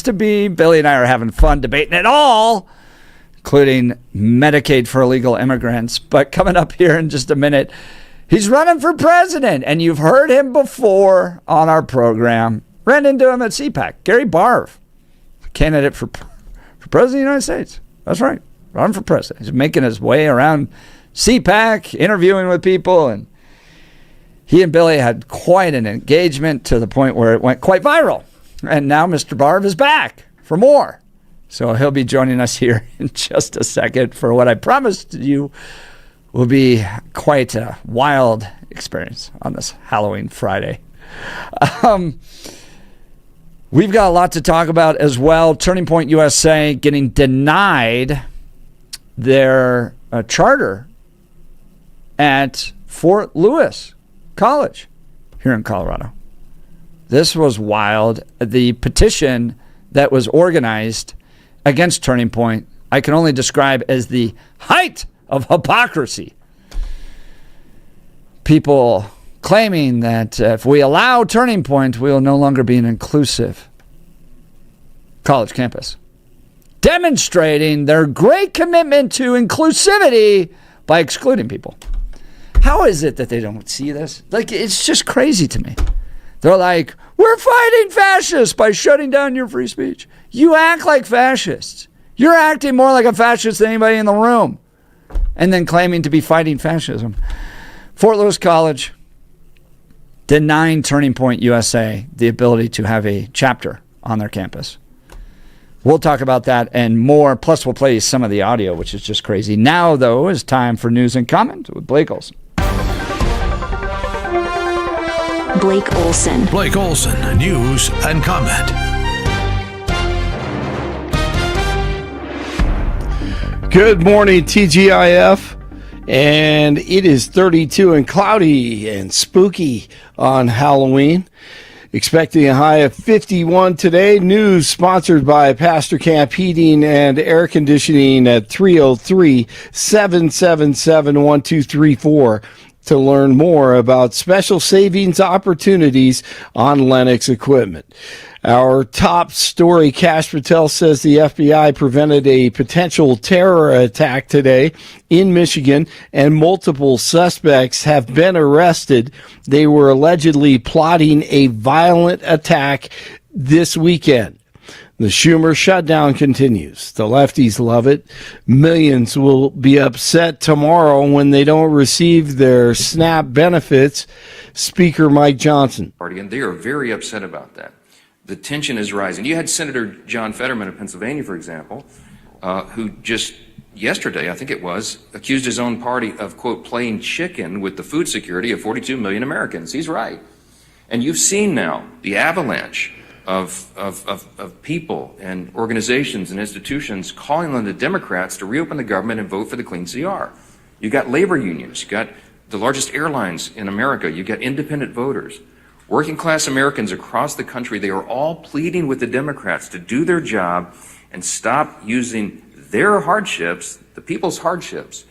to be. Billy and I are having fun debating it all, including Medicaid for illegal immigrants. But coming up here in just a minute, he's running for president, and you've heard him before on our program. Ran into him at CPAC. Gary Barv, candidate for president of the United States. That's right, running for president. He's making his way around CPAC, interviewing with people, and he and Billy had quite an engagement to the point where it went quite viral. And now Mr. Barv is back for more. So he'll be joining us here in just a second for what I promised you will be quite a wild experience on this Halloween Friday. We've got a lot to talk about as well. Turning Point USA getting denied their charter at Fort Lewis College here in Colorado. This was wild. The petition that was organized against Turning Point, I can only describe as the height of hypocrisy. People claiming that if we allow Turning Point, we will no longer be an inclusive college campus. Demonstrating their great commitment to inclusivity by excluding people. How is it that they don't see this? Like, it's just crazy to me. They're like, we're fighting fascists by shutting down your free speech. You act like fascists. You're acting more like a fascist than anybody in the room. And then claiming to be fighting fascism. Fort Lewis College denying Turning Point USA the ability to have a chapter on their campus. We'll talk about that and more. Plus, we'll play some of the audio, which is just crazy. Now, though, is time for news and comment with Blake Olson. Blake Olson. Blake Olson, news and comment. Good morning, TGIF. And it is 32 and cloudy and spooky on Halloween. Expecting a high of 51 today. News sponsored by Pastor Camp Heating and Air Conditioning at 303-777-1234 to learn more about special savings opportunities on Lennox equipment. Our top story, Cash Patel says the FBI prevented a potential terror attack today in Michigan, and multiple suspects have been arrested. They were allegedly plotting a violent attack this weekend. The Schumer shutdown continues. The lefties love it. Millions will be upset tomorrow when they don't receive their SNAP benefits. Speaker Mike Johnson. And they are very upset about that. The tension is rising. You had Senator John Fetterman of Pennsylvania, for example, who just yesterday, I think it was, accused his own party of, quote, playing chicken with the food security of 42 million Americans. He's right. And you've seen now the avalanche of people and organizations and institutions calling on the Democrats to reopen the government and vote for the clean CR. You got labor unions. You got the largest airlines in America. You got independent voters. Working class Americans across the country, they are all pleading with the Democrats to do their job and stop using their hardships, the people's hardships,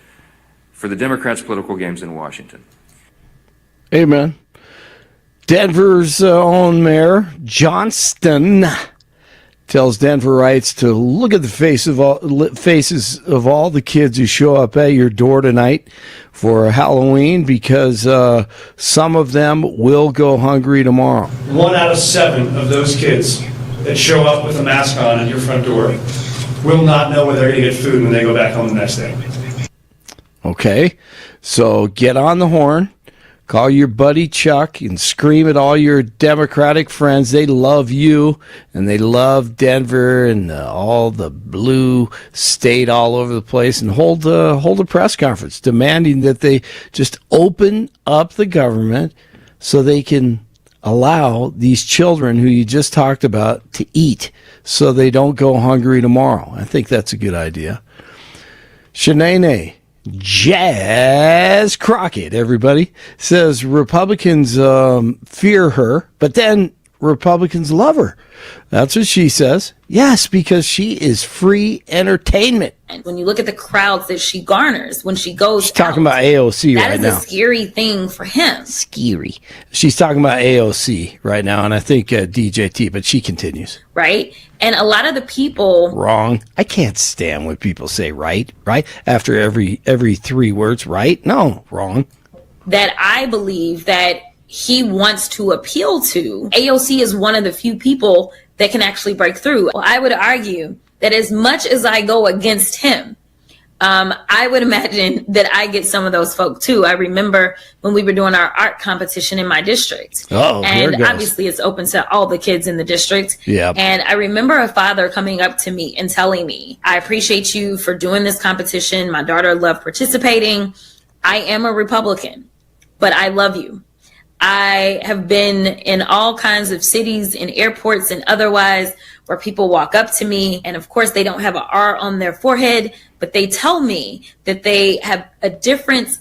for the Democrats' political games in Washington. Amen. Denver's own Mayor Johnston tells Denverites to look at the faces of all the kids who show up at your door tonight for Halloween, because some of them will go hungry tomorrow. 1 out of 7 of those kids that show up with a mask on at your front door will not know whether they're going to get food when they go back home the next day. Okay, so get on the horn. Call your buddy Chuck and scream at all your Democratic friends. They love you, and they love Denver and all the blue state all over the place, and hold a press conference demanding that they just open up the government so they can allow these children who you just talked about to eat so they don't go hungry tomorrow. I think that's a good idea. Shanae Jazz Crockett, everybody, says Republicans fear her, but then Republicans love her. That's what she says. Yes, because she is free entertainment. And when you look at the crowds that she garners when she goes She's talking about AOC right now. That is a scary thing for him. Scary. She's talking about AOC right now, and I think DJT, but she continues. Right? And a lot of the people... Wrong. I can't stand when people say right, after every 3 words, right? No, wrong. That I believe that he wants to appeal to. AOC is one of the few people that can actually break through. Well, I would argue that as much as I go against him, I would imagine that I get some of those folk too. I remember when we were doing our art competition in my district. And obviously it's open to all the kids in the district. Yeah. And I remember a father coming up to me and telling me, I appreciate you for doing this competition. My daughter loved participating. I am a Republican, but I love you. I have been in all kinds of cities, in airports and otherwise, where people walk up to me and of course they don't have an R on their forehead, but they tell me that they have a difference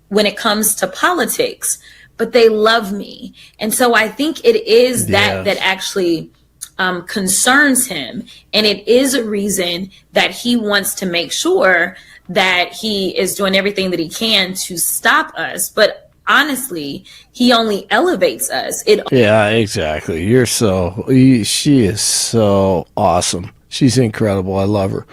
when it comes to politics, but they love me. And so I think it is that actually concerns him. And it is a reason that he wants to make sure that he is doing everything that he can to stop us. But honestly, he only elevates us. Yeah, exactly. She is so awesome. She's incredible. I love her.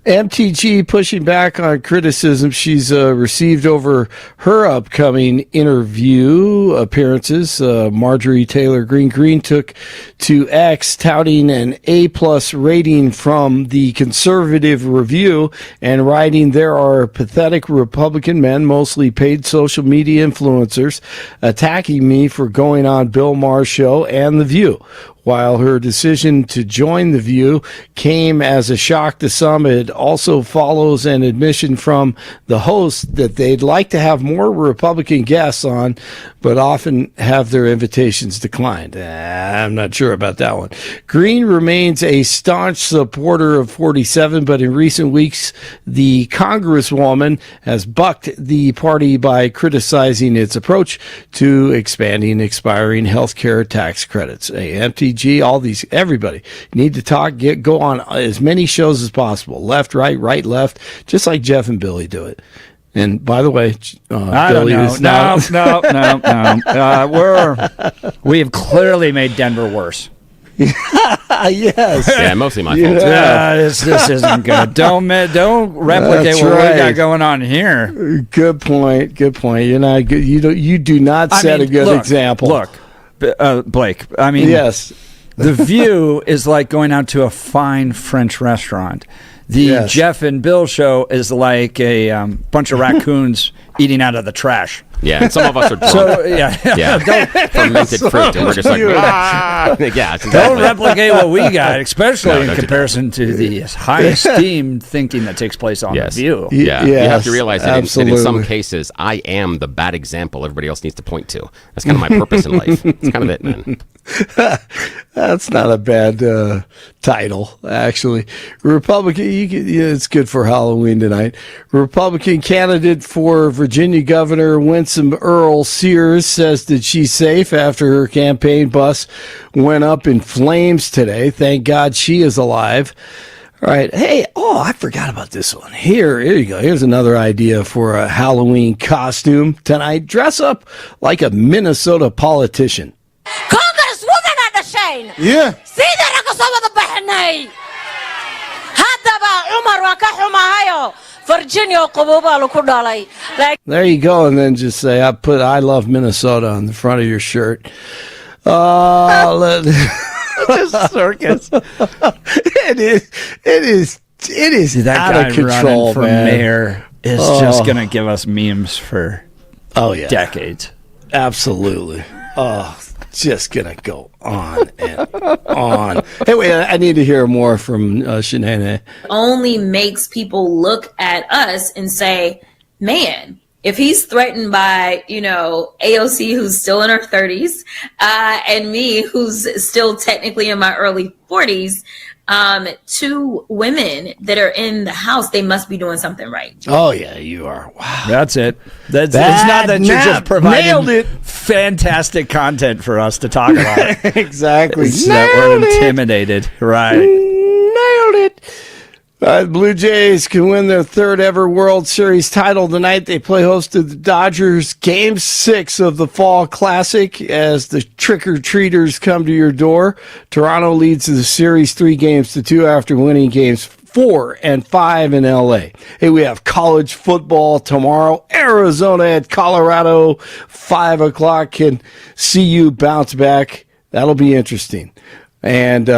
MTG pushing back on criticism she's received over her upcoming interview appearances. Marjorie Taylor Greene took to X touting an A+ rating from the Conservative Review and writing, "There are pathetic Republican men, mostly paid social media influencers, attacking me for going on Bill Maher's show and The View." While her decision to join The View came as a shock to some, it also follows an admission from the host that they'd like to have more Republican guests on, but often have their invitations declined. I'm not sure about that one. Greene remains a staunch supporter of 47, but in recent weeks, the Congresswoman has bucked the party by criticizing its approach to expanding expiring health care tax credits. MTG, everybody need to talk, go on as many shows as possible. Left, right, left, just like Jeff and Billy do it. And by the way, I Billy don't know. No. We have clearly made Denver worse. Yes. Yeah, mostly my fault. This isn't good. Don't replicate what we got going on here. Good point. You're not good. You do not set a good example. Look, Blake. I mean, yes. The View is like going out to a fine French restaurant. The Jeff and Bill show is like a bunch of raccoons eating out of the trash. Yeah, and some of us are drunk. So, fermented fruit, and we're just like, don't replicate what we got, especially in comparison to the high esteem thinking that takes place on The View. Yeah, you have to realize that in some cases, I am the bad example everybody else needs to point to. That's kind of my purpose in life. It's kind of it, man. That's not a bad title, actually. Republican, it's good for Halloween tonight. Republican candidate for Virginia Governor Winsome Earl Sears says that she's safe after her campaign bus went up in flames today. Thank God she is alive. All right. Hey, I forgot about this one. Here you go. Here's another idea for a Halloween costume tonight. Dress up like a Minnesota politician. Congresswoman Adashane. Yeah. Sida nakasawada baxnay. Haddaba Umar waa ka xumahayo. Virginia qaboobaa lagu dhalay. There you go, and then just say I love Minnesota on the front of your shirt. Just circus. It is that out guy of control, running for mayor is just going to give us memes for decades. Absolutely. Just gonna go on and on. Hey, wait, I need to hear more from Shanae. Only makes people look at us and say, man, if he's threatened by, AOC, who's still in her 30s, and me, who's still technically in my early 40s, two women that are in the house, they must be doing something right. Oh, yeah, you are. Wow. That's it. It's not that you're just providing fantastic content for us to talk about. Exactly. It's that we're intimidated. Right. Nailed it. The Blue Jays can win their third ever World Series title tonight. They play host to the Dodgers. Game 6 of the Fall Classic as the trick-or-treaters come to your door. Toronto leads the series 3-2 after winning games 4 and 5 in L.A. Hey, we have college football tomorrow. Arizona at Colorado, 5 o'clock. Can CU bounce back? That'll be interesting. And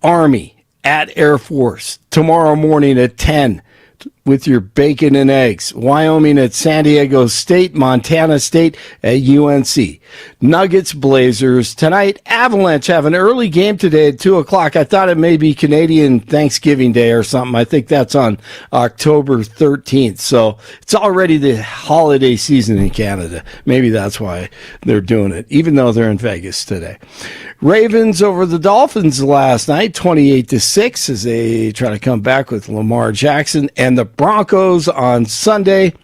Army at Air Force tomorrow morning at 10 with your bacon and eggs. Wyoming at San Diego State, Montana State at UNC. Nuggets, Blazers. Tonight, Avalanche have an early game today at 2 o'clock. I thought it may be Canadian Thanksgiving Day or something. I think that's on October 13th. So it's already the holiday season in Canada. Maybe that's why they're doing it, even though they're in Vegas today. Ravens over the Dolphins last night, 28-6, as they try to come back with Lamar Jackson. And the Broncos on Sunday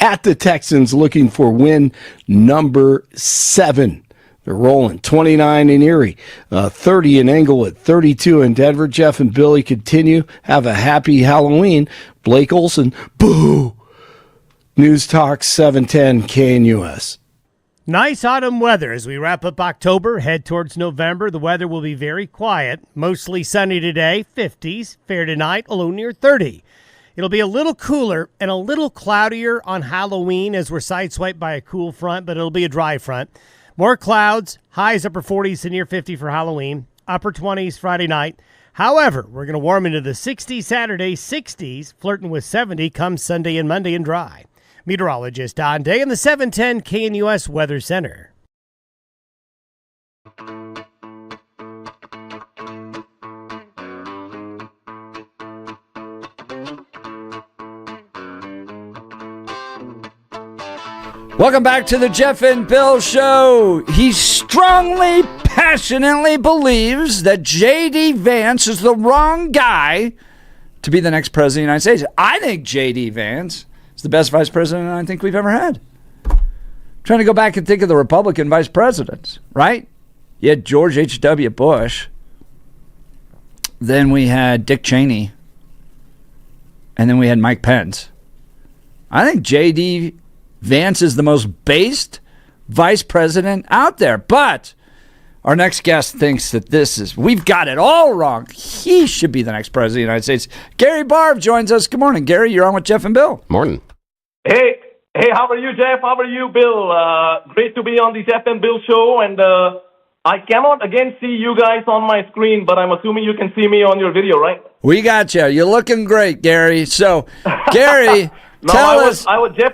at the Texans, looking for win number 7. They're rolling 29 in Erie, 30 in Englewood, 32 in Denver. Jeff and Billy continue. Have a happy Halloween. Blake Olson, boo. News Talk 710 KNUS. Nice autumn weather as we wrap up October, head towards November. The weather will be very quiet, mostly sunny today, 50s, fair tonight, a low near 30. It'll be a little cooler and a little cloudier on Halloween as we're sideswiped by a cool front, but it'll be a dry front. More clouds, highs upper 40s to near 50 for Halloween, upper 20s Friday night. However, we're going to warm into the 60s Saturday, 60s, flirting with 70 come Sunday and Monday and dry. Meteorologist Don Day in the 710 KNUS Weather Center. Welcome back to the Jeff and Bill Show. He strongly, passionately believes that J.D. Vance is the wrong guy to be the next president of the United States. I think J.D. Vance is the best vice president I think we've ever had. I'm trying to go back and think of the Republican vice presidents, right? You had George H.W. Bush. Then we had Dick Cheney. And then we had Mike Pence. I think J.D. Vance is the most based vice president out there. But our next guest thinks that we've got it all wrong. He should be the next president of the United States. Gary Barb joins us. Good morning, Gary. You're on with Jeff and Bill. Morning. Hey, how are you, Jeff? How are you, Bill? Great to be on the Jeff and Bill Show. And I cannot again see you guys on my screen, but I'm assuming you can see me on your video, right? We got you. You're looking great, Gary. So, Gary... Jeff,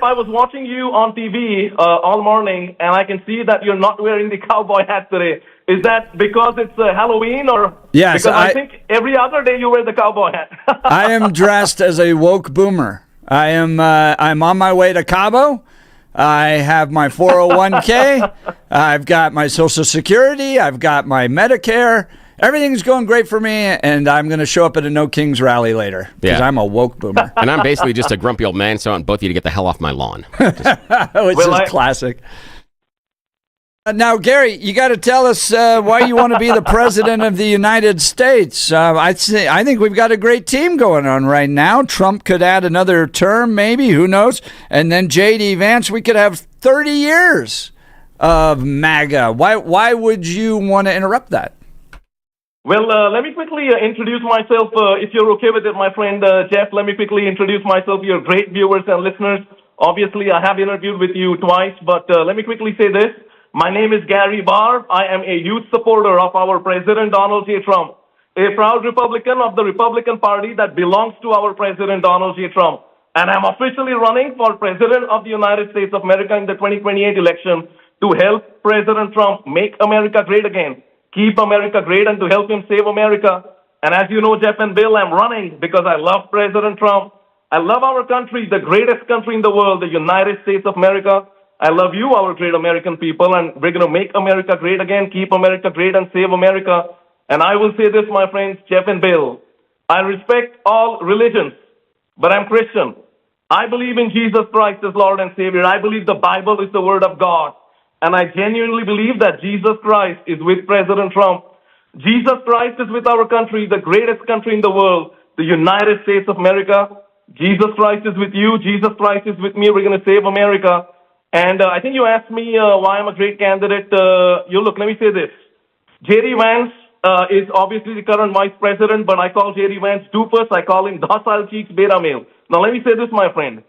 I was watching you on TV all morning, and I can see that you're not wearing the cowboy hat today. Is that because it's Halloween, or yes? Because I think every other day you wear the cowboy hat. I am dressed as a woke boomer. I'm on my way to Cabo. I have my 401k. I've got my Social Security. I've got my Medicare. Everything's going great for me, and I'm going to show up at a No Kings rally later because I'm a woke boomer. And I'm basically just a grumpy old man, so I want both of you to get the hell off my lawn. It's classic. Now, Gary, you got to tell us why you want to be the president of the United States. I think we've got a great team going on right now. Trump could add another term, maybe. Who knows? And then J.D. Vance, we could have 30 years of MAGA. Why would you want to interrupt that? Well, let me quickly introduce myself. If you're okay with it, my friend Jeff, let me quickly introduce myself to your great viewers and listeners. Obviously, I have interviewed with you twice, but let me quickly say this. My name is Gary Barr. I am a huge supporter of our President Donald J. Trump, a proud Republican of the Republican Party that belongs to our President Donald J. Trump. And I'm officially running for President of the United States of America in the 2028 election to help President Trump make America great again, keep America great, and to help him save America. And as you know, Jeff and Bill, I'm running because I love President Trump. I love our country, the greatest country in the world, the United States of America. I love you, our great American people, and we're going to make America great again, keep America great, and save America. And I will say this, my friends, Jeff and Bill. I respect all religions, but I'm Christian. I believe in Jesus Christ as Lord and Savior. I believe the Bible is the Word of God. And I genuinely believe that Jesus Christ is with President Trump. Jesus Christ is with our country, the greatest country in the world, the United States of America. Jesus Christ is with you. Jesus Christ is with me. We're going to save America. And I think you asked me why I'm a great candidate. Look, let me say this. J.D. Vance is obviously the current vice president, but I call J.D. Vance doofus. I call him docile cheeks beta male. Now, let me say this, my friend.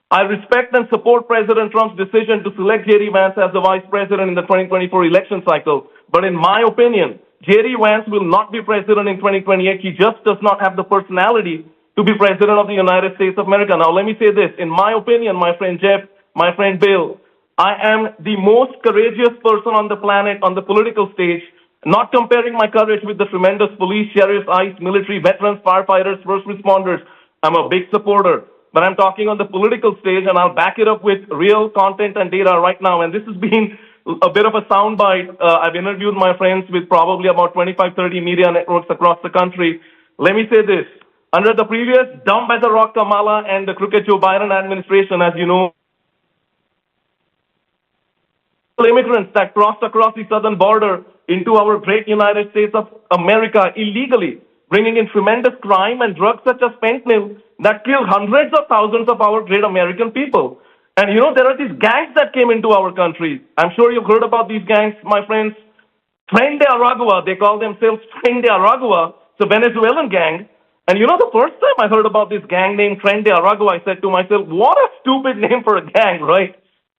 I respect and support President Trump's decision to select J.D. Vance as the vice president in the 2024 election cycle. But in my opinion, J.D. Vance will not be president in 2028. He just does not have the personality to be president of the United States of America. Now, let me say this. In my opinion, my friend Jeff, my friend Bill, I am the most courageous person on the planet on the political stage, not comparing my courage with the tremendous police, sheriffs, ICE, military, veterans, firefighters, first responders. I'm a big supporter. But I'm talking on the political stage, and I'll back it up with real content and data right now. And this has been a bit of a soundbite. I've interviewed my friends with probably about 25, 30 media networks across the country. Let me say this. Under the previous dumb as a rock Kamala and the crooked Joe Biden administration, as you know, immigrants that crossed across the southern border into our great United States of America illegally, bringing in tremendous crime and drugs such as fentanyl that killed hundreds of thousands of our great American people. And there are these gangs that came into our country. I'm sure you've heard about these gangs, my friends. Tren de Aragua, they call themselves Tren de Aragua. It's a Venezuelan gang. And the first time I heard about this gang named Tren de Aragua, I said to myself, what a stupid name for a gang, right?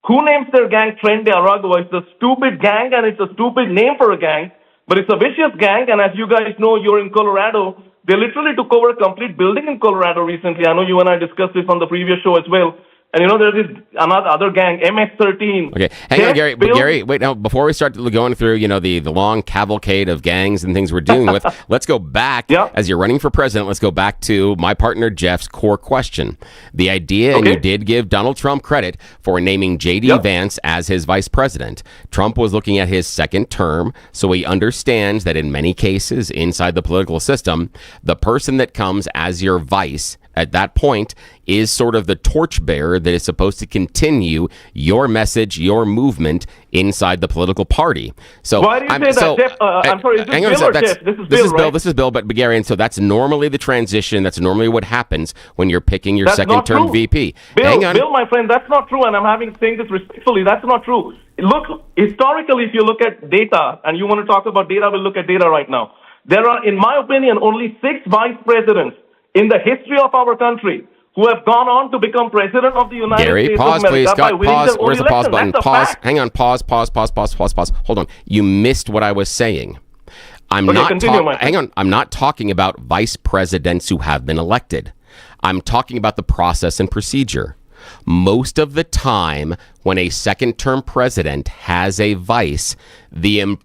Who names their gang Tren de Aragua? It's a stupid gang, and it's a stupid name for a gang, but it's a vicious gang. And as you guys know, you're in Colorado. They literally took over a complete building in Colorado recently. I know you and I discussed this on the previous show as well. And there's this other gang, MS-13. Okay, hang on, Gary. But Gary, wait, now, before we start going through, the long cavalcade of gangs and things we're dealing with, let's go back, as you're running for president, let's go back to my partner Jeff's core question. The idea, and you did give Donald Trump credit for naming J.D. Vance as his vice president. Trump was looking at his second term, so he understands that in many cases inside the political system, the person that comes as your vice at that point is sort of the torchbearer that is supposed to continue your message, your movement inside the political party. So why do you say that, Jeff? I'm sorry, is this Bill or Jeff? This is Bill, right? This is Bill, but Gary, and so that's normally the transition. That's normally what happens when you're picking your second-term VP. Bill, my friend, that's not true, and I'm saying this respectfully. That's not true. Look, historically, if you look at data, and you want to talk about data, we'll look at data right now. There are, in my opinion, only 6 vice presidents in the history of our country who have gone on to become president of the United States pause, of America. Please. Scott, pause. Where's the pause button? Pause. Fact. Hang on. Pause. Hold on. You missed what I was saying. I'm not talking about vice presidents who have been elected. I'm talking about the process and procedure. Most of the time, when a second-term president has a vice, the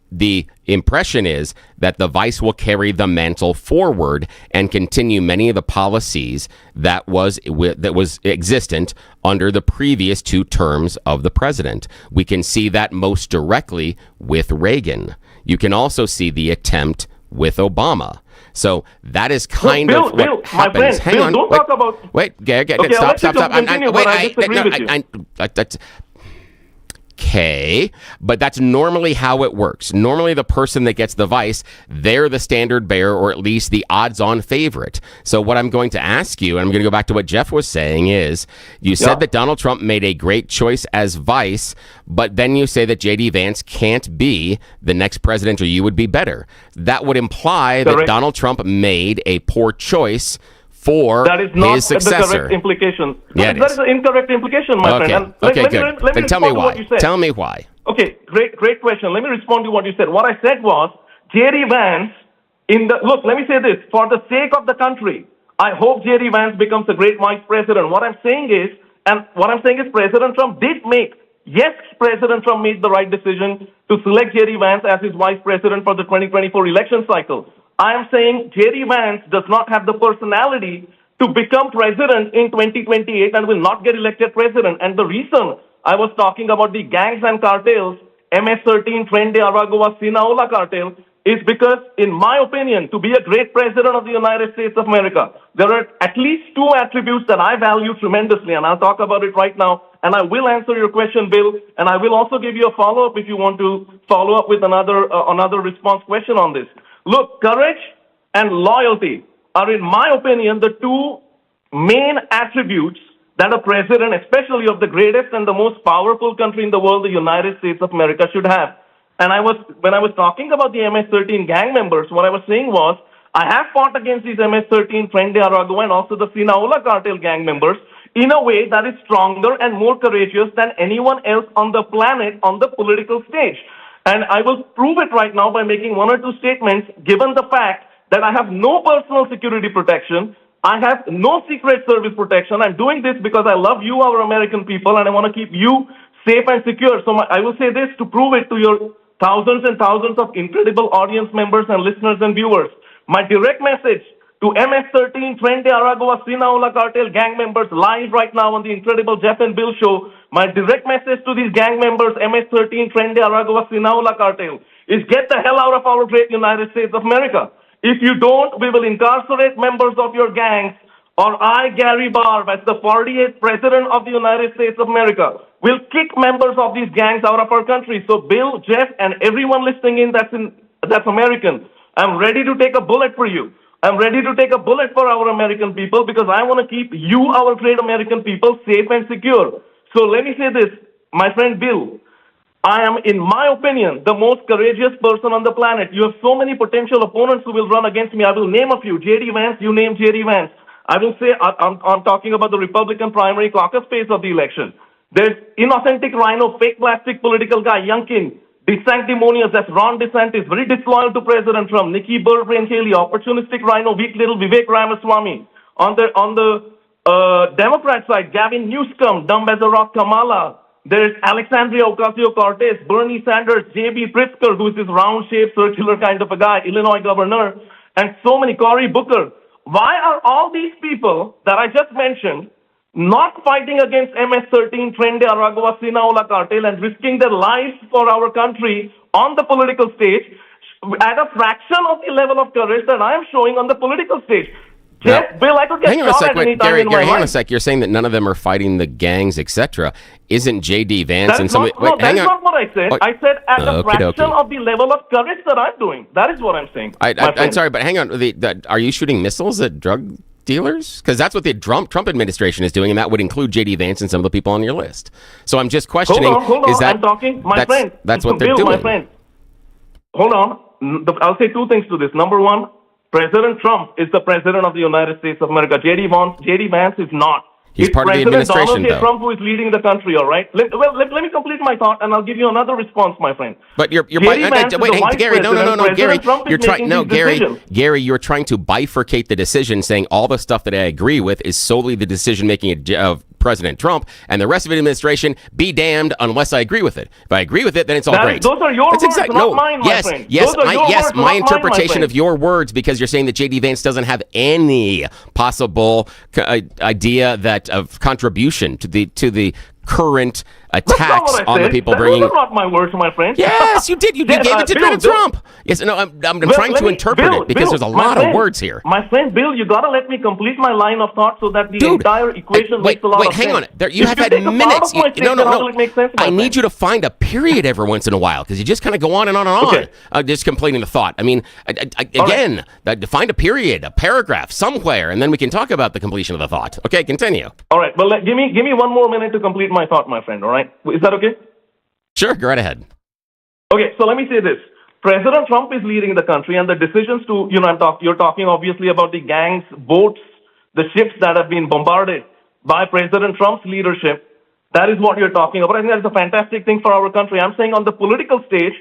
impression is that the vice will carry the mantle forward and continue many of the policies that was existent under the previous 2 terms of the president. We can see that most directly with Reagan. You can also see the attempt with Obama. So that is kind of what happens. Hang on. Don't talk about... Wait, Gary, stop. Okay, but that's normally how it works. Normally the person that gets the vice, they're the standard bearer, or at least the odds-on favorite. So what I'm going to ask you, and I'm going to go back to what Jeff was saying, is you said that Donald Trump made a great choice as vice, but then you say that J.D. Vance can't be the next president, or you would be better. That would imply that Donald Trump made a poor choice for that is not his successor. The correct implication. That is an incorrect implication, my friend. Good. Let me tell me why. Tell me why. Okay, great question. Let me respond to what you said. What I said was, J.D. Vance, look, let me say this. For the sake of the country, I hope J.D. Vance becomes a great vice president. What I'm saying is President Trump did President Trump made the right decision to select J.D. Vance as his vice president for the 2024 election cycle. I am saying J.D. Vance does not have the personality to become president in 2028 and will not get elected president. And the reason I was talking about the gangs and cartels, MS-13, Tren de Aragua, Sinaola cartel, is because, in my opinion, to be a great president of the United States of America, there are at least two attributes that I value tremendously, and I'll talk about it right now, and I will answer your question, Bill, and I will also give you a follow-up if you want to follow up with another response question on this. Look, courage and loyalty are, in my opinion, the two main attributes that a president, especially of the greatest and the most powerful country in the world, the United States of America, should have. And when I was talking about the MS-13 gang members, what I was saying was, I have fought against these MS-13, Tren de Aragua, and also the Sinaola cartel gang members in a way that is stronger and more courageous than anyone else on the planet on the political stage. And I will prove it right now by making one or two statements, given the fact that I have no personal security protection, I have no Secret Service protection. I'm doing this because I love you, our American people, and I want to keep you safe and secure. So I will say this to prove it to your thousands and thousands of incredible audience members and listeners and viewers. My direct message to MS-13, Tren de Aragua, Sinaola cartel gang members live right now on the incredible Jeff and Bill show. My direct message to these gang members, MS-13, Tren de Aragua, Sinaola cartel, is get the hell out of our great United States of America. If you don't, we will incarcerate members of your gangs, or I, Gary Barr, as the 48th President of the United States of America, will kick members of these gangs out of our country. So Bill, Jeff, and everyone listening in that's American, I'm ready to take a bullet for you. I'm ready to take a bullet for our American people because I want to keep you, our great American people, safe and secure. So let me say this, my friend Bill, I am, in my opinion, the most courageous person on the planet. You have so many potential opponents who will run against me. I will name a few. J.D. Vance, you name J.D. Vance. I will say, I'm talking about the Republican primary caucus phase of the election. There's inauthentic rhino, fake plastic political guy, Youngkin, DeSanctimonious, that's Ron DeSantis, very disloyal to President Trump, Nikki Brain Haley, opportunistic rhino, weak little Vivek Ramaswamy. On the Democrat side, Gavin Newsom, dumb as a rock Kamala. There's Alexandria Ocasio-Cortez, Bernie Sanders, J.B. Pritzker, who is this round-shaped, circular kind of a guy, Illinois governor, and so many, Cory Booker. Why are all these people that I just mentioned not fighting against MS-13, Tren de Aragua, Sinaola cartel, and risking their lives for our country on the political stage at a fraction of the level of courage that I am showing on the political stage? Jeff, Bill, I could get shot at any time in my life. Gary, hang on a sec. You're saying that none of them are fighting the gangs, etc. Isn't J.D. Vance and somebody... That's not what I said. I said at a fraction of the level of courage that I'm doing. That is what I'm saying. I'm sorry, but hang on. Are you shooting missiles at drug dealers? Because that's what the Trump administration is doing, and that would include J.D. Vance and some of the people on your list. So I'm just questioning... Hold on. I'm talking, my friend. That's what they're doing. My friend. Hold on. I'll say two things to this. Number one, President Trump is the President of the United States of America. J.D. Vance is not. He's part of the administration, Donald J. Trump who is leading the country, all right? Let me complete my thought, and I'll give you another response, my friend. But you're Gary, no, Gary, you're trying to bifurcate the decision, saying all the stuff that I agree with is solely the decision-making of President Trump, and the rest of the administration, be damned unless I agree with it. If I agree with it, then it's all great. Those are your words, not mine, my friend. Yes, my interpretation of your words, because you're saying that J.D. Vance doesn't have any possible idea that of contribution to the current attacks on the people bringing... Those are not my words, my friend. Yes, you did. You gave it to Donald Trump. Yes, no, I'm trying to interpret it because there's a lot of words here. My friend Bill, you got to let me complete my line of thought so that the entire equation makes a lot of sense. Hang on. You have had minutes. No. I need you to find a period every once in a while because you just kind of go on and on and on, just completing the thought. I mean, again, find a period, a paragraph somewhere, and then we can talk about the completion of the thought. Okay, continue. All right. Well, give me 1 more minute to complete my thought, my friend. All right. Is that okay? Sure, go right ahead. Okay, so let me say this. President Trump is leading the country, and the decisions to, you're talking obviously about the gangs, boats, the ships that have been bombarded by President Trump's leadership. That is what you're talking about. I think that's a fantastic thing for our country. I'm saying on the political stage,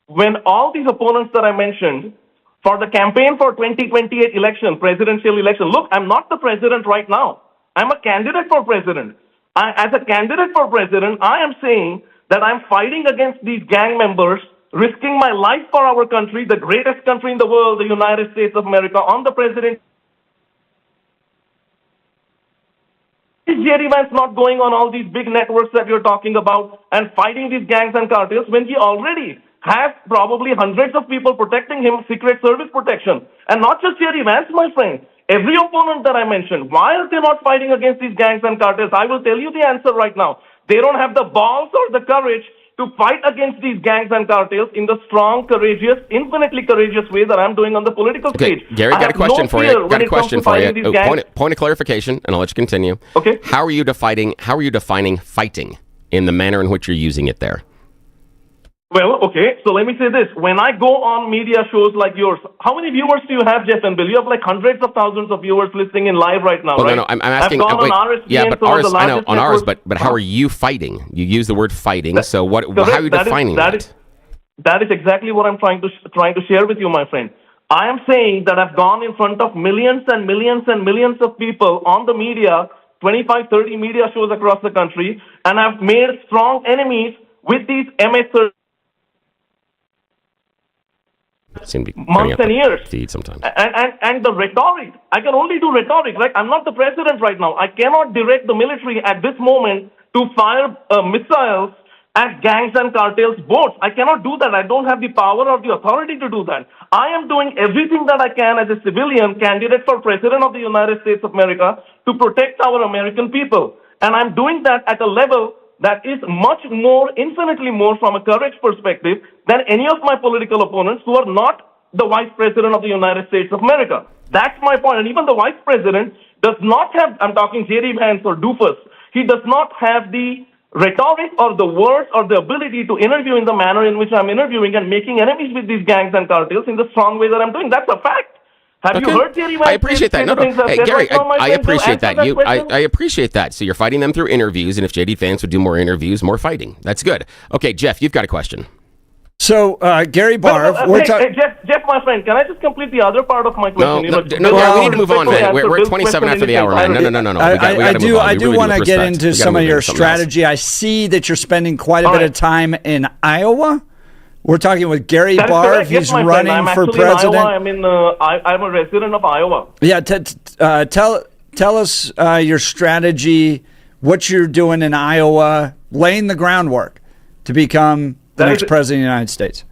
when all these opponents that I mentioned, for the campaign for 2028 election, presidential election, look, I'm not the president right now. I'm a candidate for president. As a candidate for president, I am saying that I'm fighting against these gang members, risking my life for our country, the greatest country in the world, the United States of America, on the president. is Jerry Vance not going on all these big networks that you're talking about and fighting these gangs and cartels when he already has probably hundreds of people protecting him, Secret Service protection? And not just Jerry Vance, my friend. Every opponent that I mentioned, why are they not fighting against these gangs and cartels? I will tell you the answer right now. They don't have the balls or the courage to fight against these gangs and cartels in the strong, courageous, infinitely courageous way that I'm doing on the political stage. Gary, got a question for you. Got a question for you. Point of clarification, and I'll let you continue. Okay. How are you defining fighting in the manner in which you're using it there? Well, okay, so let me say this. When I go on media shows like yours, how many viewers do you have, Jeff and Bill? You have like hundreds of thousands of viewers listening in live right now, right? No, I'm asking. I've gone on RSPN, yeah, but RS, I know on ours, but how are you fighting? You use the word fighting, so what? How are you defining that? That is exactly what I'm trying to share with you, my friend. I am saying that I've gone in front of millions and millions and millions of people on the media, 25, 30 media shows across the country, and I've made strong enemies with these MS months and years. Sometimes. And the rhetoric, I can only do rhetoric, right? I'm not the president right now. I cannot direct the military at this moment to fire missiles at gangs and cartels' boats. I cannot do that. I don't have the power or the authority to do that. I am doing everything that I can as a civilian candidate for president of the United States of America to protect our American people. And I'm doing that at a level that is much more, infinitely more from a courage perspective than any of my political opponents who are not the vice president of the United States of America. That's my point. And even the vice president does not have, I'm talking Jerry Vance or Doofus, he does not have the rhetoric or the words or the ability to interview in the manner in which I'm interviewing and making enemies with these gangs and cartels in the strong way that I'm doing. That's a fact. Have you heard Jerry Vance? I appreciate that. No. Hey, Gary, I appreciate that. I appreciate that. So you're fighting them through interviews, and if JD Vance would do more interviews, more fighting. That's good. Okay, Jeff, you've got a question. So, Gary Barr, Jeff, my friend, can I just complete the other part of my question? No, we need to move on, man. We're 27 after the hour, man. No. I do want to get into some of your strategy. I see that you're spending quite a bit of time in Iowa. We're talking with Gary Barr. He's running for president. I'm a resident of Iowa. Yeah, tell us your strategy, what you're doing in Iowa, laying the groundwork to become the next president of the United States.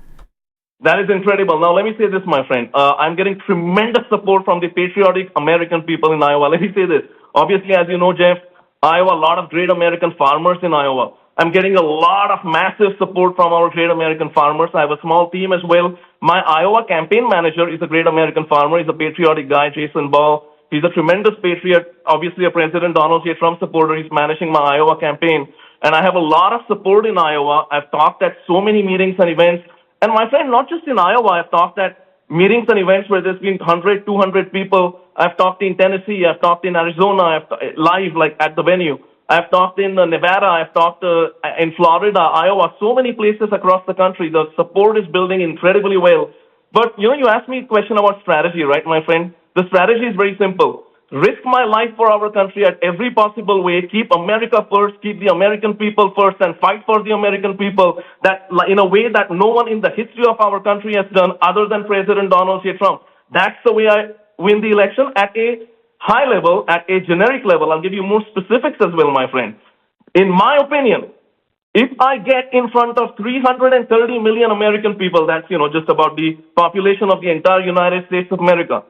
That is incredible. Now, let me say this, my friend. I'm getting tremendous support from the patriotic American people in Iowa. Let me say this. Obviously, as you know, Jeff, Iowa, a lot of great American farmers in Iowa. I'm getting a lot of massive support from our great American farmers. I have a small team as well. My Iowa campaign manager is a great American farmer. He's a patriotic guy, Jason Ball. He's a tremendous patriot, obviously a President Donald J. Trump supporter. He's managing my Iowa campaign. And I have a lot of support in Iowa. I've talked at so many meetings and events. And my friend, not just in Iowa, I've talked at meetings and events where there's been 100, 200 people. I've talked in Tennessee. I've talked in Arizona, live, like at the venue. I've talked in Nevada, I've talked in Florida, Iowa, so many places across the country. The support is building incredibly well. But, you asked me a question about strategy, right, my friend? The strategy is very simple. Risk my life for our country at every possible way. Keep America first, keep the American people first, and fight for the American people that in a way that no one in the history of our country has done other than President Donald J. Trump. That's the way I win the election at a high level, at a generic level. I'll give you more specifics as well, my friend. In my opinion, if I get in front of 330 million American people, that's, just about the population of the entire United States of America.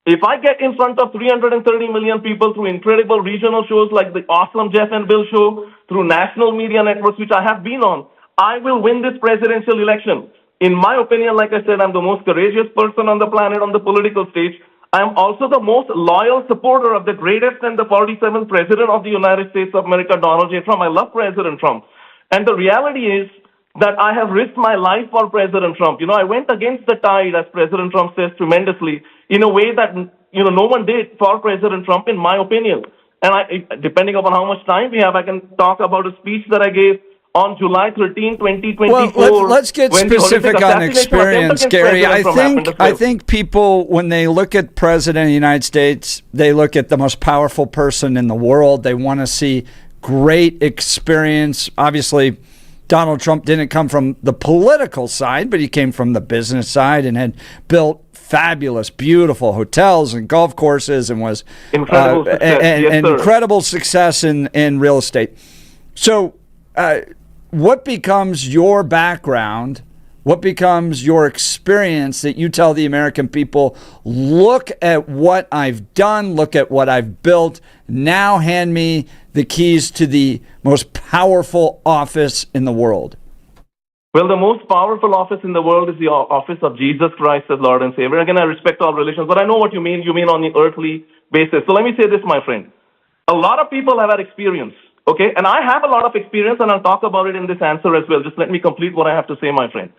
If I get in front of 330 million people through incredible regional shows like the awesome Jeff and Bill show, through national media networks, which I have been on, I will win this presidential election. In my opinion, like I said, I'm the most courageous person on the planet on the political stage. I'm also the most loyal supporter of the greatest and the 47th president of the United States of America, Donald J. Trump. I love President Trump. And the reality is that I have risked my life for President Trump. I went against the tide, as President Trump says, tremendously, in a way that, no one did for President Trump, in my opinion. And depending upon how much time we have, I can talk about a speech that I gave on July 13, 2024. Well, let's get specific on experience, Gary. I think people, when they look at President of the United States, they look at the most powerful person in the world. They want to see great experience. Obviously, Donald Trump didn't come from the political side, but he came from the business side and had built fabulous, beautiful hotels and golf courses and was incredible success. Incredible success in real estate. So what becomes your background? What becomes your experience that you tell the American people, look at what I've done, look at what I've built, now hand me the keys to the most powerful office in the world? Well, the most powerful office in the world is the office of Jesus Christ as Lord and Savior. Again, I respect all religions, but I know what you mean. You mean on the earthly basis. So let me say this, my friend. A lot of people have had experience, okay? And I have a lot of experience, and I'll talk about it in this answer as well. Just let me complete what I have to say, my friend.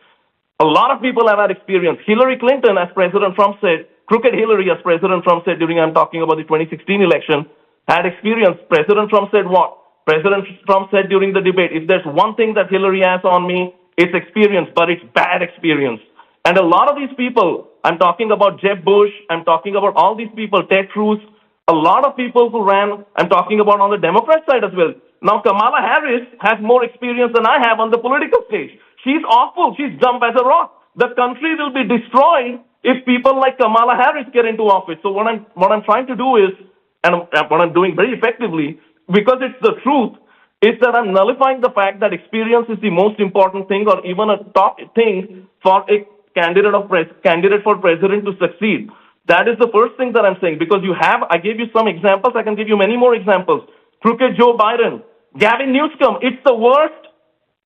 A lot of people have had experience. Hillary Clinton, as President Trump said, crooked Hillary, as President Trump said during, I'm talking about the 2016 election, had experience. President Trump said what? President Trump said during the debate, if there's one thing that Hillary has on me, it's experience, but it's bad experience. And a lot of these people, I'm talking about Jeb Bush, I'm talking about all these people, Ted Cruz, a lot of people who ran, I'm talking about on the Democrat side as well. Now, Kamala Harris has more experience than I have on the political stage. She's awful. She's dumb as a rock. The country will be destroyed if people like Kamala Harris get into office. So what I'm trying to do is, and what I'm doing very effectively, because it's the truth, is that I'm nullifying the fact that experience is the most important thing, or even a top thing for a candidate for president to succeed. That is the first thing that I'm saying, because I gave you some examples. I can give you many more examples. Crooked Joe Biden, Gavin Newsom. It's the worst.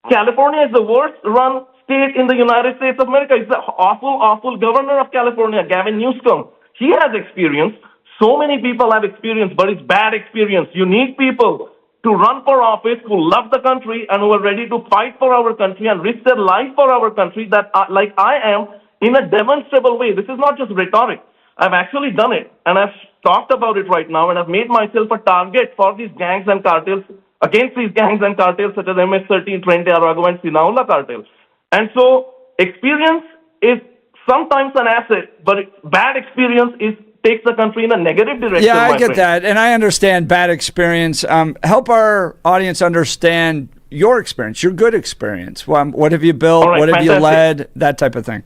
California is the worst run state in the United States of America. It's the awful governor of California, Gavin Newsom. He has experience. So many people have experience, but it's bad experience. You need people to run for office who love the country and who are ready to fight for our country and risk their life for our country, that like I am, in a demonstrable way. This is not just rhetoric. I've actually done it, and I've talked about it right now, and I've made myself a target for these gangs and cartels, against these gangs and cartels such as MS-13, Tren de Aragua, and Sinaloa cartels. And so experience is sometimes an asset, but bad experience takes the country in a negative direction. Yeah, I get that, and I understand bad experience. Help our audience understand your experience, your good experience. What have you built? Right, what have fantastic. you led? That type of thing.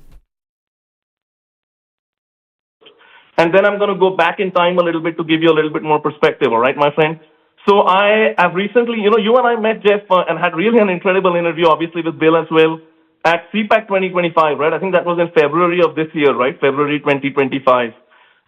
And then I'm going to go back in time a little bit to give you a little bit more perspective, all right, my friend? So I have recently, you and I met Jeff and had really an incredible interview, obviously, with Bill as well, at CPAC 2025, right? I think that was in February of this year, right? February 2025.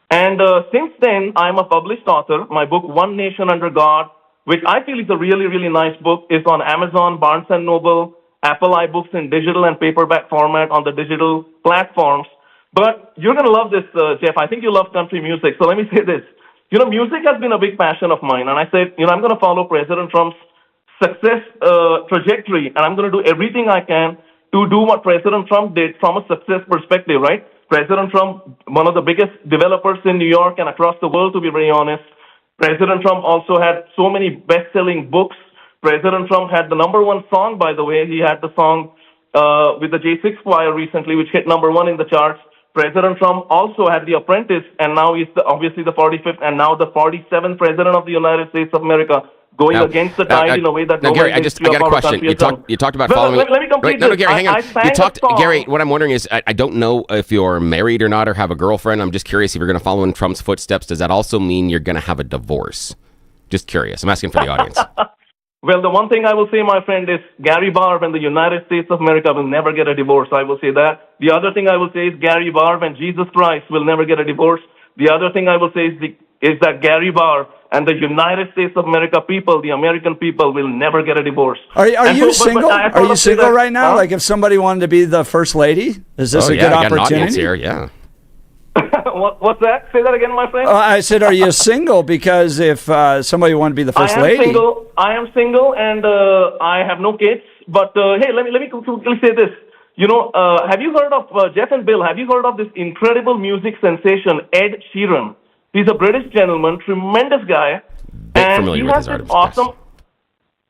And since then, I'm a published author. My book, One Nation Under God, which I feel is a really, really nice book, is on Amazon, Barnes & Noble, Apple iBooks in digital and paperback format on the digital platforms. But you're going to love this, Jeff. I think you love country music. So let me say this. Music has been a big passion of mine. And I said, I'm going to follow President Trump's success trajectory. And I'm going to do everything I can to do what President Trump did from a success perspective, right? President Trump, one of the biggest developers in New York and across the world, to be very honest. President Trump also had so many best-selling books. President Trump had the number one song, by the way. He had the song with the J6 Choir recently, which hit number one in the charts. President Trump also had The Apprentice, and now he's obviously the 45th and now the 47th President of the United States of America, going against the tide in a way that Gary, I got a question. You talked about following. Let me complete no, this. Gary, hang on. Gary, what I'm wondering is, I don't know if you're married or not or have a girlfriend. I'm just curious if you're going to follow in Trump's footsteps. Does that also mean you're going to have a divorce? Just curious. I'm asking for the audience. Well, the one thing I will say, my friend, is Gary Barb and the United States of America will never get a divorce. I will say that. The other thing I will say is Gary Barb and Jesus Christ will never get a divorce. The other thing I will say is that Gary Barb and the United States of America people, the American people, will never get a divorce. Are you single? Are you single right now? Like if somebody wanted to be the first lady, is this a good opportunity? Got an audience here, yeah. What's that? Say that again, my friend. I said, are you single? Because if somebody wanted to be the first lady. I am single, and I have no kids. But hey, let me quickly say this. Have you heard of Jeff and Bill? Have you heard of this incredible music sensation, Ed Sheeran? He's a British gentleman, tremendous guy, and he has this awesome. Yes.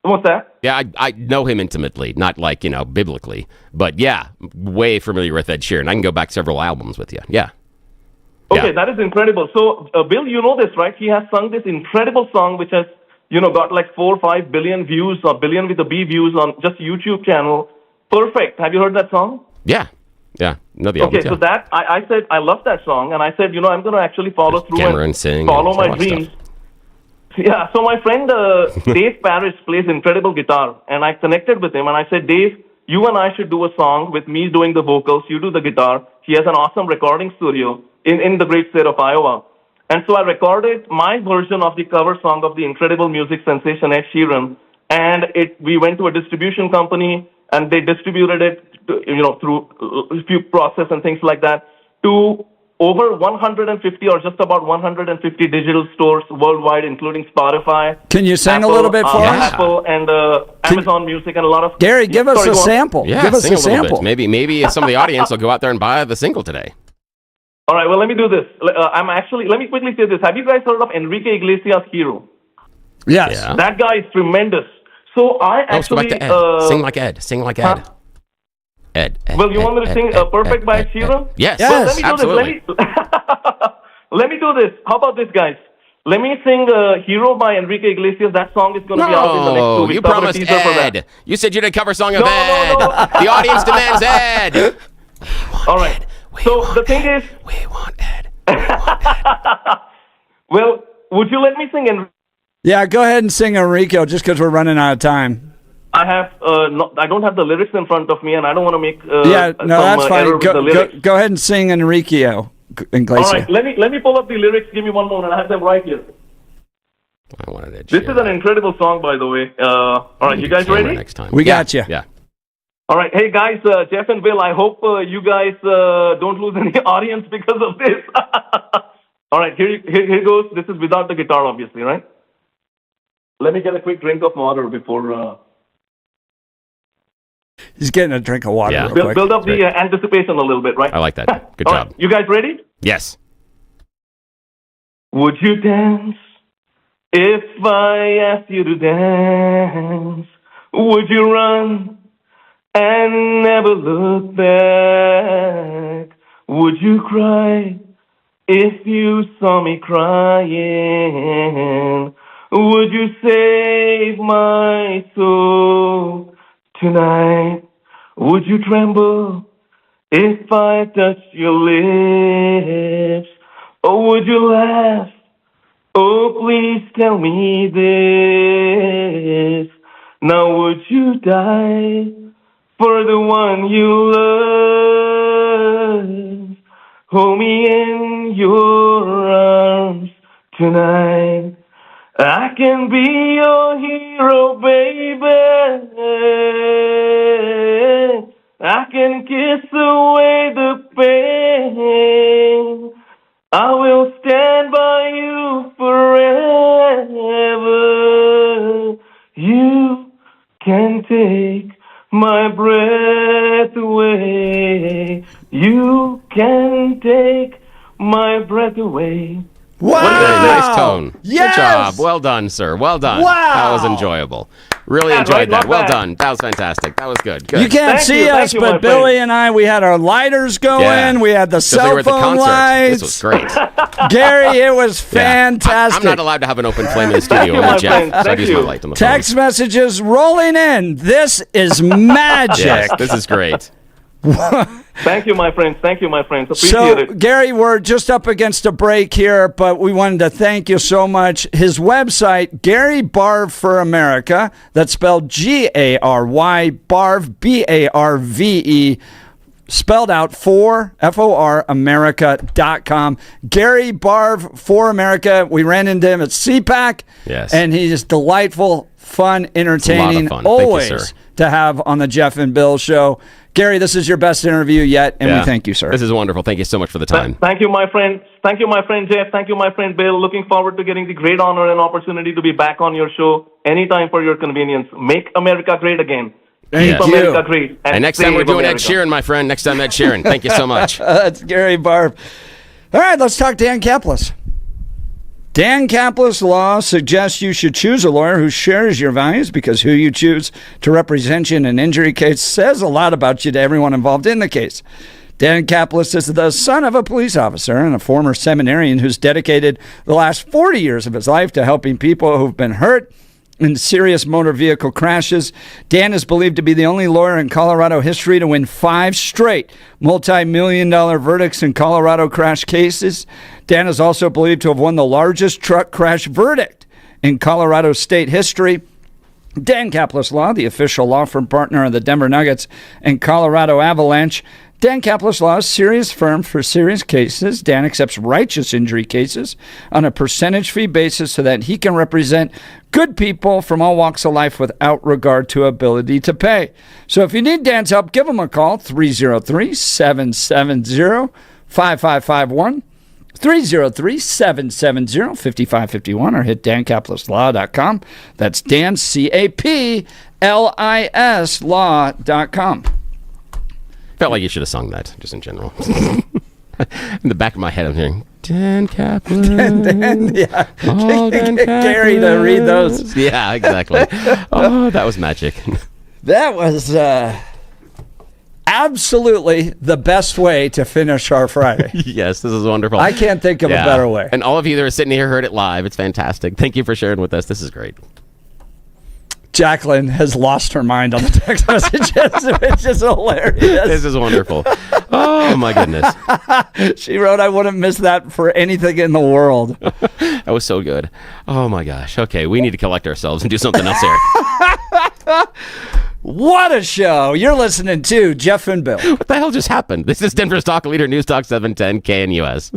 What's that? Yeah, I know him intimately, not like biblically, but yeah, way familiar with Ed Sheeran. I can go back several albums with you. Yeah. Okay, that is incredible. So, Bill, you know this, right? He has sung this incredible song, which has got like 4 or 5 billion views, or billion with a B views on just YouTube channel. Perfect. Have you heard that song? Yeah. No, the Okay, album, so that I said I love that song, and I said, I'm going to actually follow through and sing follow and my dreams. Stuff. Yeah. So my friend Dave Parrish plays incredible guitar, and I connected with him, and I said, Dave, you and I should do a song with me doing the vocals. You do the guitar. He has an awesome recording studio in the great state of Iowa. And so I recorded my version of the cover song of the incredible music sensation Ed Sheeran, and we went to a distribution company, and they distributed it, through a few process and things like that, to over 150 or just about 150 digital stores worldwide, including Spotify. Can you sing Apple, a little bit for us? Apple and Amazon Music and a lot of... Gary, give us a sample. Yeah, give us sing a sample. Bit. Maybe some of the audience will go out there and buy the single today. All right, well, let me do this. Let me quickly say this. Have you guys heard of Enrique Iglesias' Hero? Yes. Yeah. That guy is tremendous. So I actually... Let's go back to Ed. Sing like Ed. Sing like Ed. Huh? Ed. Well, you want me to sing Perfect by Ed Sheeran? Yes, well, let me absolutely. do this. Let me do this. How about this, guys? Let me sing Hero by Enrique Iglesias. That song is going to be out in the next 2 weeks. You promised Ed. You said you'd cover a song of Ed. No. The audience demands Ed. All right. So the thing is... We want Ed. Well, would you let me sing Enrique? Yeah, go ahead and sing Enrico just because we're running out of time. I have I don't have the lyrics in front of me, and I don't want to make that's fine. Go ahead and sing Enrico Iglesias. All right, let me pull up the lyrics. Give me one moment. I have them right here. I wanted Ed This is an incredible song, by the way. All right, you guys ready? Next time. We got you. Yeah. All right, hey guys, Jeff and Bill. I hope you guys don't lose any audience because of this. All right, here goes. This is without the guitar, obviously, right? Let me get a quick drink of water before. He's getting a drink of water. Yeah. Real quick. Build up the anticipation a little bit, right? I like that. Good All job. Right, you guys ready? Yes. Would you dance if I asked you to dance? Would you run and never look back? Would you cry if you saw me crying? Would you save my soul tonight? Would you tremble if I touched your lips? Or would you laugh? Oh, please tell me this. Now would you die for the one you love? Hold me in your arms tonight. I can be your hero, baby. I can kiss away the pain. I will stand by you forever. You can take my breath away. You can take my breath away. Wow! Nice tone. Yes! Good job. Well done, sir. Well done. Wow! That was enjoyable. Really enjoyed that. Well done. That was fantastic. That was good. You can't see us, but Billy and I, we had our lighters going. Yeah. We had the cell phone lights. This was great. Gary, it was fantastic. I'm not allowed to have an open flame in the studio. Only Jeff. So I use my light on the phone. Text messages rolling in. This is magic. Yes, this is great. Thank you, my friends. Thank you, my friends. Appreciate So, it. Gary, we're just up against a break here, but we wanted to thank you so much. His website, Gary Barve for America, that's spelled Gary, Barve, Barve, spelled out for, FOR, America.com. Gary Barve for America. We ran into him at CPAC. Yes. And he is delightful, fun, entertaining, fun. always Thank you, sir. to have on the Jeff and Bill show. Gary, this is your best interview yet, and we thank you, sir. This is wonderful. Thank you so much for the time. Thank you, my friend. Thank you, my friend Jeff. Thank you, my friend Bill. Looking forward to getting the great honor and opportunity to be back on your show anytime for your convenience. Make America great again. Thank Keep you. America great. And next time we're doing America. Ed Sheeran, my friend. Next time Ed Sheeran. Thank you so much. That's Gary Barve. All right, let's talk Dan Kaplis. Dan Kaplis Law suggests you should choose a lawyer who shares your values because who you choose to represent you in an injury case says a lot about you to everyone involved in the case. Dan Caplis is the son of a police officer and a former seminarian who's dedicated the last 40 years of his life to helping people who've been hurt in serious motor vehicle crashes. Dan is believed to be the only lawyer in Colorado history to win 5 straight multi-million-dollar verdicts in Colorado crash cases. Dan is also believed to have won the largest truck crash verdict in Colorado state history. Dan Caplis Law, the official law firm partner of the Denver Nuggets and Colorado Avalanche. Dan Caplis Law is a serious firm for serious cases. Dan accepts righteous injury cases on a percentage fee basis so that he can represent good people from all walks of life without regard to ability to pay. So if you need Dan's help, give him a call, 303-770-5551. 303-770-5551 or hit dancaplisLaw.com. That's Dan, C-A-P-L-I-S law.com. Felt like you should have sung that, just in general. In the back of my head, I'm hearing, Dan Kaplan. Yeah. Oh, Dan Gary to read those. Yeah, exactly. Oh, that was magic. That was absolutely the best way to finish our Friday. Yes, this is wonderful. I can't think of a better way. And all of you that are sitting here heard it live. It's fantastic. Thank you for sharing with us. This is great. Jacqueline has lost her mind on the text messages, which is hilarious. This is wonderful. Oh, my goodness. She wrote, I wouldn't miss that for anything in the world. That was so good. Oh, my gosh. Okay, we need to collect ourselves and do something else here. What a show. You're listening to Jeff and Bill. What the hell just happened? This is Denver's Talk Leader, News Talk 710 KNUS.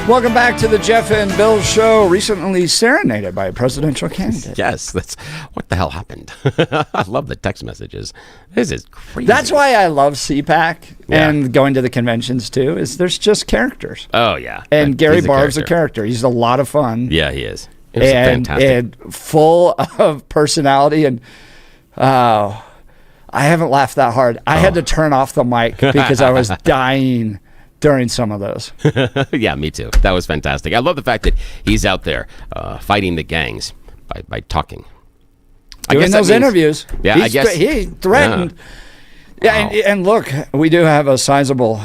Welcome back to the Jeff and Bill Show. Recently serenaded by a presidential candidate. Yes, that's what the hell happened. I love the text messages. This is crazy. That's why I love CPAC and going to the conventions too. Is there's just characters. Oh yeah, and Gary he's Barr's a character. He's a lot of fun. Yeah, he is. Fantastic. And full of personality. And I haven't laughed that hard. I had to turn off the mic because I was dying during some of those. Yeah, me too. That was fantastic. I love the fact that he's out there fighting the gangs by talking. Doing those interviews. Yeah, I guess. He threatened. Yeah, and look, we do have a sizable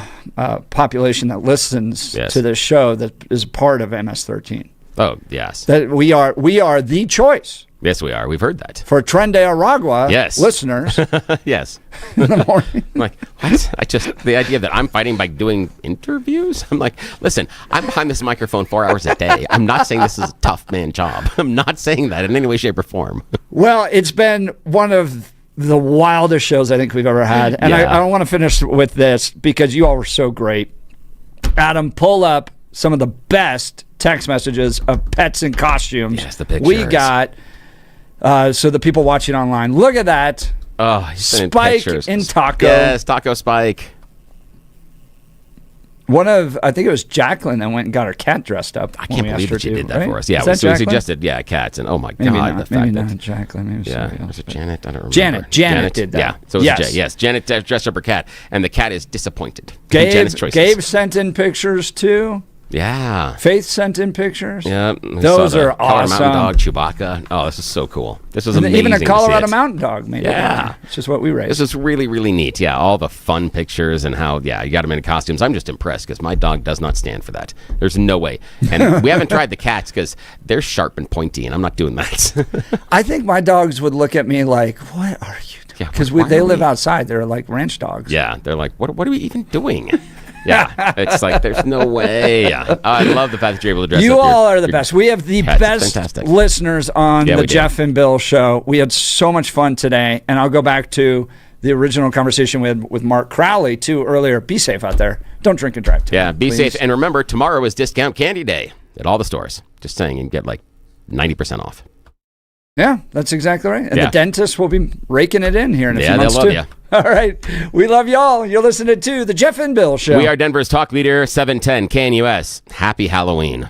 population that listens to this show that is part of MS-13. Oh, yes. That we are the choice. Yes, we are. We've heard that. For Tren de Aragua listeners. Yes. In the morning. I'm like, what? The idea that I'm fighting by doing interviews? I'm like, listen, I'm behind this microphone 4 hours a day. I'm not saying this is a tough man job. I'm not saying that in any way, shape, or form. Well, it's been one of the wildest shows I think we've ever had. And I don't want to finish with this because you all were so great. Adam, pull up some of the best text messages of pets in costumes. Yes, the pictures. We got... so the people watching online, look at that. Oh, he's Spike in Taco. Yes, Taco Spike. I think it was Jacqueline that went and got her cat dressed up. I can't believe that she did that right? for us. Yeah, so we suggested, cats. And oh my God, maybe not Jacqueline. Maybe was it Janet? I don't remember. Janet did that. Yeah, so it was Jay. Yes, Janet dressed up her cat, and the cat is disappointed. Janet's choices. Gabe sent in pictures too. Yeah. Faith sent in pictures. Yeah. Those are awesome. Mountain Dog, Chewbacca. Oh, this is so cool. This was amazing. Even a Colorado Mountain Dog made it. Yeah. It's just what we raised. This is really, really neat. Yeah. All the fun pictures and how, you got them in costumes. I'm just impressed because my dog does not stand for that. There's no way. And we haven't tried the cats because they're sharp and pointy and I'm not doing that. I think my dogs would look at me like, what are you doing? Because they live outside. They're like ranch dogs. Yeah. They're like, what are we even doing? Yeah, it's like there's no way. I love the fact that you're able to dress up. You all are the best. We have the best listeners on the Jeff and Bill Show. We had so much fun today, and I'll go back to the original conversation we had with Mark Crowley too earlier. Be safe out there. Don't drink and drive. Yeah, be safe. And remember, tomorrow is discount candy day at all the stores. Just saying, you can get like 90% off. Yeah, that's exactly right. And the dentist will be raking it in here in a few months, too. Yeah, they'll All love you. right. We love y'all. You're listening to the Jeff and Bill Show. We are Denver's talk leader, 710 KNUS. Happy Halloween.